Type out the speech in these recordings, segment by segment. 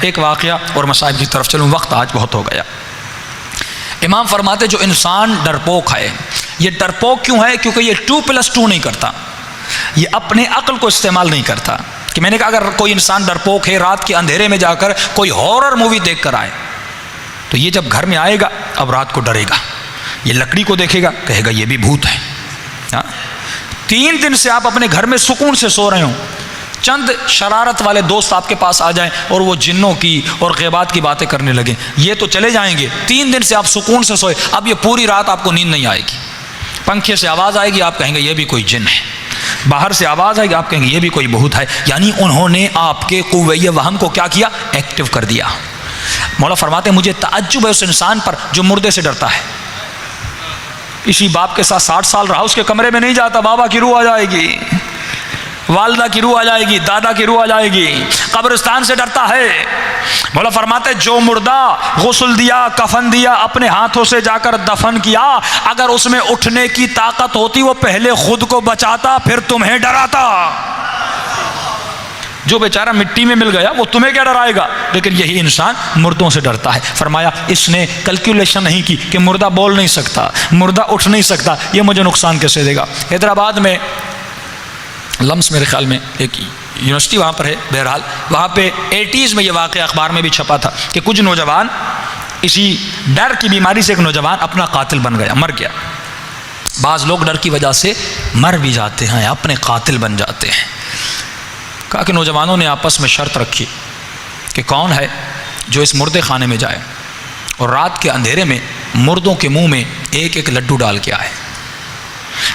ایک واقعہ اور مصائب کی طرف چلوں، وقت آج بہت ہو گیا۔ امام فرماتے جو انسان ڈرپوک ہے، یہ ڈرپوک کیوں ہے؟ کیونکہ یہ 2+2 نہیں کرتا، یہ اپنے عقل کو استعمال نہیں کرتا۔ کہ میں نے کہا اگر کوئی انسان ڈرپوک ہے، رات کے اندھیرے میں جا کر کوئی ہارر مووی دیکھ کر آئے تو یہ جب گھر میں آئے گا اب رات کو ڈرے گا، یہ لکڑی کو دیکھے گا کہے گا یہ بھی بھوت ہے۔ 3 دن سے آپ اپنے گھر میں سکون سے سو رہے ہوں، چند شرارت والے دوست آپ کے پاس آ جائیں اور وہ جنوں کی اور غیبات کی باتیں کرنے لگیں، یہ تو چلے جائیں گے۔ 3 دن سے آپ سکون سے سوئے، اب یہ پوری رات آپ کو نیند نہیں آئے گی، پنکھے سے آواز آئے گی آپ کہیں گے یہ بھی کوئی جن ہے، باہر سے آواز آئے گی آپ کہیں گے یہ بھی کوئی بھوت ہے۔ یعنی انہوں نے آپ کے قوہ وہم کو کیا کیا؟ ایکٹیو کر دیا۔ مولا فرماتے ہیں مجھے تعجب ہے اس انسان پر جو مردے سے ڈرتا ہے۔ اسی باپ کے ساتھ 60 سال رہا، اس کے کمرے میں نہیں جاتا، بابا کی روح آ جائے گی، والدہ کی روح آ جائے گی، دادا کی روح آ جائے گی، قبرستان سے ڈرتا ہے۔ مولا فرماتے جو مردہ غسل دیا، کفن دیا، اپنے ہاتھوں سے جا کر دفن کیا، اگر اس میں اٹھنے کی طاقت ہوتی وہ پہلے خود کو بچاتا پھر تمہیں ڈراتا۔ جو بیچارہ مٹی میں مل گیا وہ تمہیں کیا ڈرائے گا؟ لیکن یہی انسان مردوں سے ڈرتا ہے۔ فرمایا اس نے کیلکولیشن نہیں کی کہ مردہ بول نہیں سکتا، مردہ اٹھ نہیں سکتا، یہ مجھے نقصان کیسے دے گا۔ حیدرآباد میں لمس میرے خیال میں ایک یونیورسٹی وہاں پر ہے، بہرحال وہاں پہ 80s میں یہ واقعہ اخبار میں بھی چھپا تھا کہ کچھ نوجوان اسی ڈر کی بیماری سے، ایک نوجوان اپنا قاتل بن گیا، مر گیا۔ بعض لوگ ڈر کی وجہ سے مر بھی جاتے ہیں، اپنے قاتل بن جاتے ہیں۔ کہا کہ نوجوانوں نے آپس میں شرط رکھی کہ کون ہے جو اس مردے خانے میں جائے اور رات کے اندھیرے میں مردوں کے منہ میں ایک ایک لڈو ڈال کے آئے،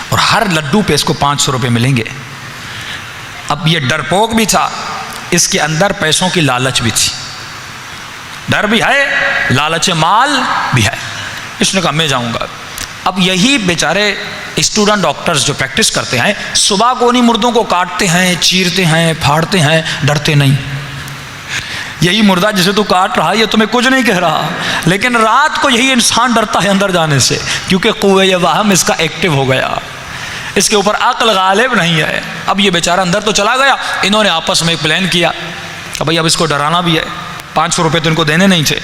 اور ہر لڈو پہ اس کو 500 روپے ملیں گے۔ اب یہ ڈرپوک بھی تھا، اس کے اندر پیسوں کی لالچ بھی تھی، ڈر بھی ہے، لالچ مال بھی ہے۔ اس نے کہا میں جاؤں گا۔ اب یہی بیچارے اسٹوڈنٹ ڈاکٹرز جو پریکٹس کرتے ہیں، صبح کو انہیں مردوں کو کاٹتے ہیں، چیرتے ہیں، پھاڑتے ہیں، ڈرتے نہیں۔ یہی مردہ جسے تو کاٹ رہا یہ تمہیں کچھ نہیں کہہ رہا، لیکن رات کو یہی انسان ڈرتا ہے اندر جانے سے، کیونکہ قوہ وہم اس کا ایکٹیو ہو گیا، اس کے اوپر عقل غالب نہیں ہے۔ اب یہ بیچارہ اندر تو چلا گیا، انہوں نے آپس میں ایک پلان کیا کہ بھائی اب اس کو ڈرانا بھی ہے، 500 روپے تو ان کو دینے نہیں تھے،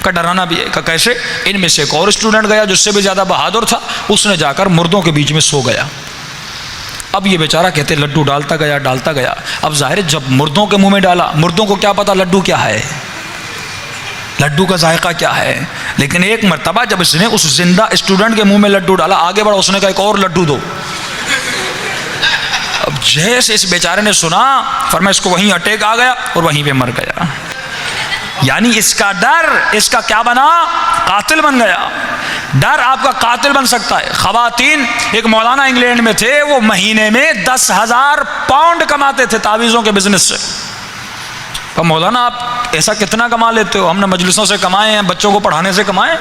کا ڈرانا بھی ہے۔ کہ کیسے؟ ان میں سے ایک اور اسٹوڈنٹ گیا جو اس سے بھی زیادہ بہادر تھا، اس نے جا کر مردوں کے بیچ میں سو گیا۔ اب یہ بیچارہ کہتے لڈو ڈالتا گیا۔ اب ظاہر ہے جب مردوں کے منہ میں ڈالا، مردوں کو کیا پتا لڈو کیا ہے، لڈو کا ذائقہ کیا ہے، لیکن ایک مرتبہ جب اس نے اس زندہ اسٹوڈنٹ کے منہ میں لڈو ڈالا، آگے بڑھا، اس نے کہا ایک اور لڈو دو۔ اب جیسے اس بیچارے نے سنا، فرمایا اس کو وہیں اٹیک آ گیا اور وہیں پہ مر گیا۔ یعنی اس کا ڈر اس کا کیا بنا؟ قاتل بن گیا۔ ڈر آپ کا قاتل بن سکتا ہے۔ خواتین، ایک مولانا انگلینڈ میں تھے، وہ مہینے میں 10,000 پاؤنڈ کماتے تھے تعویذوں کے بزنس سے۔ تو مولانا آپ ایسا کتنا کما لیتے ہو؟ ہم نے مجلسوں سے کمائے ہیں، بچوں کو پڑھانے سے کمائے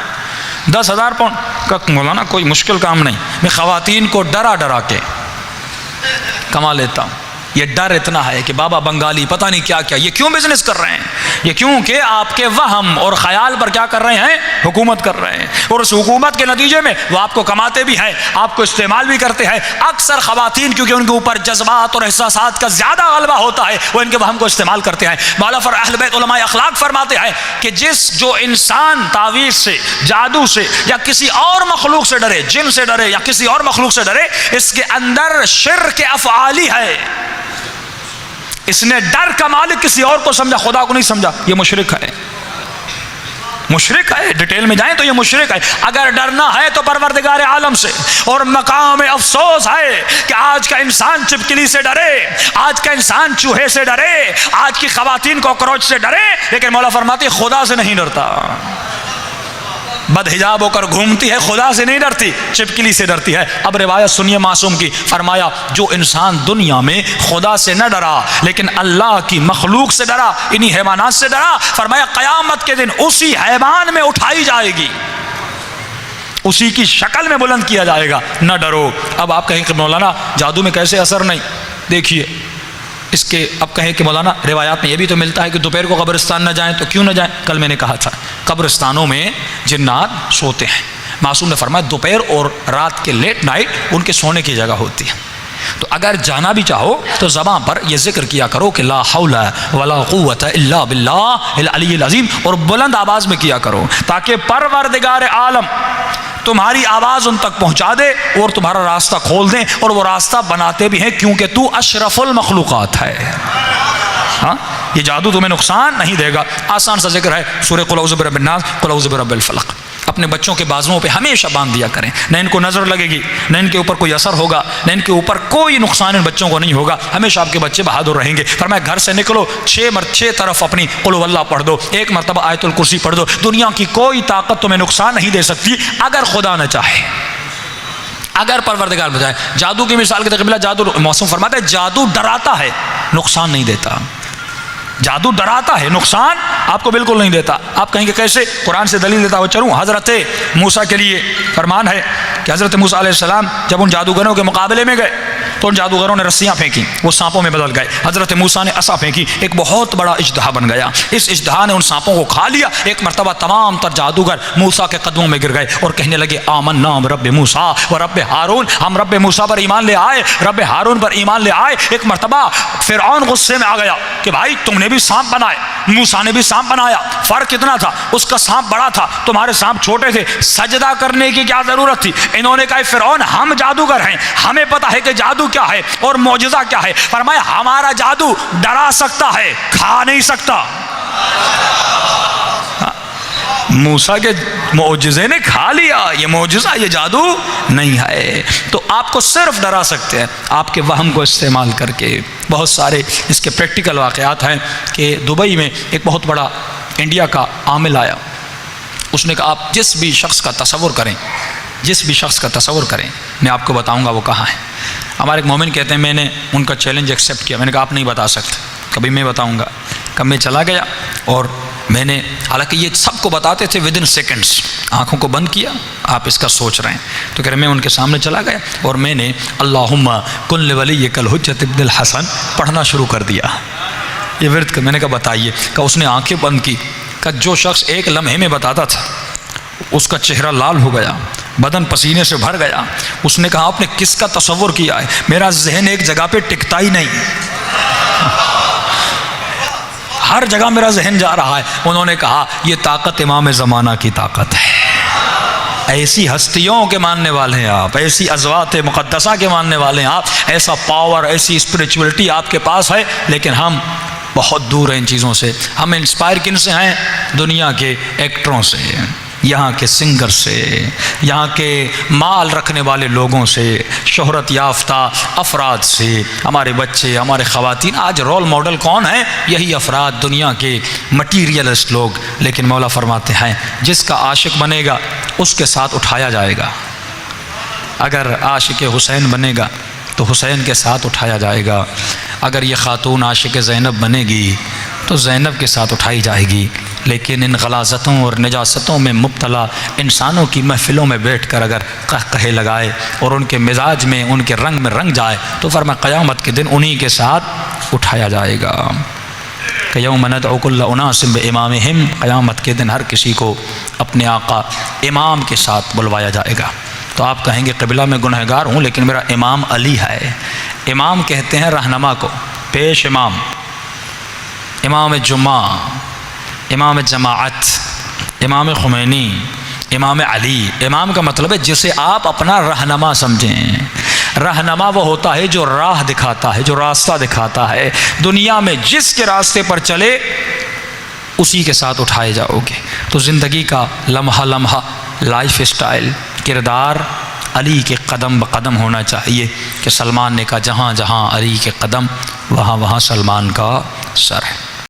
10,000 پاؤنڈ۔ کہ مولانا کوئی مشکل کام نہیں، میں خواتین کو ڈرا کے کما لیتا ہوں۔ یہ ڈر اتنا ہے کہ بابا بنگالی پتہ نہیں کیا کیا، یہ کیوں بزنس کر رہے ہیں؟ یہ کیوں کہ آپ کے وہم اور خیال پر کیا کر رہے ہیں؟ حکومت کر رہے ہیں، اور اس حکومت کے نتیجے میں وہ آپ کو کماتے بھی ہیں، آپ کو استعمال بھی کرتے ہیں۔ اکثر خواتین کیونکہ ان کے اوپر جذبات اور احساسات کا زیادہ غلبہ ہوتا ہے، وہ ان کے وہم کو استعمال کرتے ہیں۔ مولا اہل بیت علماء اخلاق فرماتے ہیں کہ جو انسان تعویذ سے، جادو سے یا کسی اور مخلوق سے ڈرے، جن سے ڈرے یا کسی اور مخلوق سے ڈرے، اس کے اندر شرک افعالی ہے۔ اس نے ڈر کا مالک کسی اور کو سمجھا، خدا کو نہیں سمجھا، یہ مشرک ہے، مشرک ہے۔ ڈیٹیل میں جائیں تو یہ مشرک ہے۔ اگر ڈرنا ہے تو پروردگار عالم سے، اور مقام افسوس ہے کہ آج کا انسان چپکلی سے ڈرے، آج کا انسان چوہے سے ڈرے، آج کی خواتین کاکروچ سے ڈرے، لیکن مولا فرماتی خدا سے نہیں ڈرتا۔ بدحجاب ہو کر گھومتی ہے، خدا سے نہیں ڈرتی، چپکلی سے ڈرتی ہے۔ اب روایت سنیے معصوم کی، فرمایا جو انسان دنیا میں خدا سے نہ ڈرا لیکن اللہ کی مخلوق سے ڈرا، انہی حیوانات سے ڈرا، فرمایا قیامت کے دن اسی حیوان میں اٹھائی جائے گی، اسی کی شکل میں بلند کیا جائے گا۔ نہ ڈرو۔ اب آپ کہیں کہ مولانا جادو میں کیسے اثر نہیں؟ دیکھیے اس کے، اب کہیں کہ مولانا روایات میں یہ بھی تو ملتا ہے کہ دوپہر کو قبرستان نہ جائیں، تو کیوں نہ جائیں؟ کل میں نے کہا تھا قبرستانوں میں جنات سوتے ہیں۔ معصوم نے فرمایا دوپہر اور رات کے لیٹ نائٹ ان کے سونے کی جگہ ہوتی ہے۔ تو اگر جانا بھی چاہو تو زبان پر یہ ذکر کیا کرو کہ لا حول ولا قوت الا باللہ العلی العظیم، اور بلند آواز میں کیا کرو تاکہ پروردگار عالم تمہاری آواز ان تک پہنچا دے اور تمہارا راستہ کھول دیں، اور وہ راستہ بناتے بھی ہیں کیونکہ تو اشرف المخلوقات ہے۔ ہاں، یہ جادو تمہیں نقصان نہیں دے گا۔ آسان سا ذکر ہے سورہ قل اعوذ برب الناس، قل اعوذ برب الفلق۔ اپنے بچوں کے بازوؤں پہ ہمیشہ باندھ دیا کریں، نہ ان کو نظر لگے گی، نہ ان کے اوپر کوئی اثر ہوگا، نہ ان کے اوپر کوئی نقصان ان بچوں کو نہیں ہوگا، ہمیشہ آپ کے بچے بہادر رہیں گے۔ فرمایا گھر سے نکلو 6 طرف اپنی قل هو اللہ پڑھ دو، 1 مرتبہ آیت الکرسی پڑھ دو، دنیا کی کوئی طاقت تمہیں نقصان نہیں دے سکتی اگر خدا نہ چاہے، اگر پروردگار بچائے۔ جادو کی مثال کے تقریبا جادو موسم فرماتا ہے جادو ڈراتا ہے، نقصان نہیں دیتا۔ جادو ڈراتا ہے، نقصان آپ کو بالکل نہیں دیتا۔ آپ کہیں گے کیسے؟ قرآن سے دلیل دیتا ہوا چلوں۔ حضرت موسیٰ کے لیے فرمان ہے کہ حضرت موسیٰ علیہ السلام جب ان جادوگروں کے مقابلے میں گئے تو ان جادوگروں نے رسیاں پھینکی، وہ سانپوں میں بدل گئے۔ حضرت موسیٰ نے عصا پھینکی، ایک بہت بڑا اژدہا بن گیا۔ اس اژدہا نے ان سانپوں کو کھا لیا۔ ایک مرتبہ تمام تر جادوگر موسیٰ کے قدموں میں گر گئے اور کہنے لگے آمنا برب موسیٰ و رب ہارون، ہم رب موسیٰ پر ایمان لے آئے، رب ہارون پر ایمان لے آئے۔ ایک مرتبہ فرعون غصے میں آ گیا کہ بھائی تم نے بھی سانپ بنائے، موسیٰ نے بھی سانپ بنایا، فرق کتنا تھا؟ اس کا سانپ بڑا تھا، تمہارے سانپ چھوٹے تھے، سجدہ کرنے کی کیا ضرورت تھی؟ انہوں نے کہا فرعون ہم جادوگر ہیں، ہمیں پتہ ہے کہ جادو کیا ہے اور معجزہ کیا ہے۔ فرمایا ہمارا جادو ڈرا سکتا ہے، کھا نہیں سکتا۔ موسیٰ کے معجزے نے کھا لیا، یہ معجزہ، یہ جادو نہیں ہے۔ تو آپ کو صرف ڈرا سکتے ہیں آپ کے وہم کو استعمال کر کے۔ بہت سارے اس کے پریکٹیکل واقعات ہیں کہ دبئی میں ایک بہت بڑا انڈیا کا عامل آیا، اس نے کہا آپ جس بھی شخص کا تصور کریں، جس بھی شخص کا تصور کریں، میں آپ کو بتاؤں گا وہ کہاں ہے۔ ہمارے ایک مومن کہتے ہیں میں نے ان کا چیلنج ایکسیپٹ کیا، میں نے کہا آپ نہیں بتا سکتے، کبھی میں بتاؤں گا۔ کب میں چلا گیا اور میں نے، حالانکہ یہ سب کو بتاتے تھے ودن سیکنڈز، آنکھوں کو بند کیا، آپ اس کا سوچ رہے ہیں، تو کہہ رہے میں ان کے سامنے چلا گیا اور میں نے اللہم کن لولیک الحجۃ ابن الحسن پڑھنا شروع کر دیا، یہ ورد کا۔ میں نے کہا بتائیے، کہ اس نے آنکھیں بند کی، کہ جو شخص ایک لمحے میں بتاتا تھا اس کا چہرہ لال ہو گیا، بدن پسینے سے بھر گیا۔ اس نے کہا آپ نے کس کا تصور کیا ہے؟ میرا ذہن ایک جگہ پہ ٹکتا ہی نہیں، ہر جگہ میرا ذہن جا رہا ہے۔ انہوں نے کہا یہ طاقت امام زمانہ کی طاقت ہے، ایسی ہستیوں کے ماننے والے ہیں آپ، ایسی ازوات مقدسہ کے ماننے والے ہیں آپ، ایسا پاور، ایسی اسپریچولیٹی آپ کے پاس ہے، لیکن ہم بہت دور ہیں ان چیزوں سے۔ ہم انسپائر کن سے ہیں؟ دنیا کے ایکٹروں سے، یہاں کے سنگر سے، یہاں کے مال رکھنے والے لوگوں سے، شہرت یافتہ افراد سے۔ ہمارے بچے، ہمارے خواتین، آج رول ماڈل کون ہیں؟ یہی افراد، دنیا کے مٹیریلسٹ لوگ۔ لیکن مولا فرماتے ہیں جس کا عاشق بنے گا اس کے ساتھ اٹھایا جائے گا۔ اگر عاشق حسین بنے گا تو حسین کے ساتھ اٹھایا جائے گا۔ اگر یہ خاتون عاشق زینب بنے گی تو زینب کے ساتھ اٹھائی جائے گی۔ لیکن ان غلاظتوں اور نجاستوں میں مبتلا انسانوں کی محفلوں میں بیٹھ کر اگر کہے لگائے اور ان کے مزاج میں، ان کے رنگ میں رنگ جائے تو فرمایا قیامت کے دن انہی کے ساتھ اٹھایا جائے گا۔ کہ یوم ندعو کل اناس بامامہم، قیامت کے دن ہر کسی کو اپنے آقا امام کے ساتھ بلوایا جائے گا۔ تو آپ کہیں گے قبلہ میں گنہگار ہوں لیکن میرا امام علی ہے۔ امام کہتے ہیں رہنما کو، پیش امام، امام جمعہ، امام جماعت، امام خمینی، امام علی۔ امام کا مطلب ہے جسے آپ اپنا رہنما سمجھیں۔ رہنما وہ ہوتا ہے جو راہ دکھاتا ہے، جو راستہ دکھاتا ہے۔ دنیا میں جس کے راستے پر چلے اسی کے ساتھ اٹھائے جاؤ گے۔ تو زندگی کا لمحہ لمحہ لائف اسٹائل، کردار علی کے قدم بقدم ہونا چاہیے۔ کہ سلمان نے کہا جہاں جہاں علی کے قدم وہاں وہاں سلمان کا سر ہے۔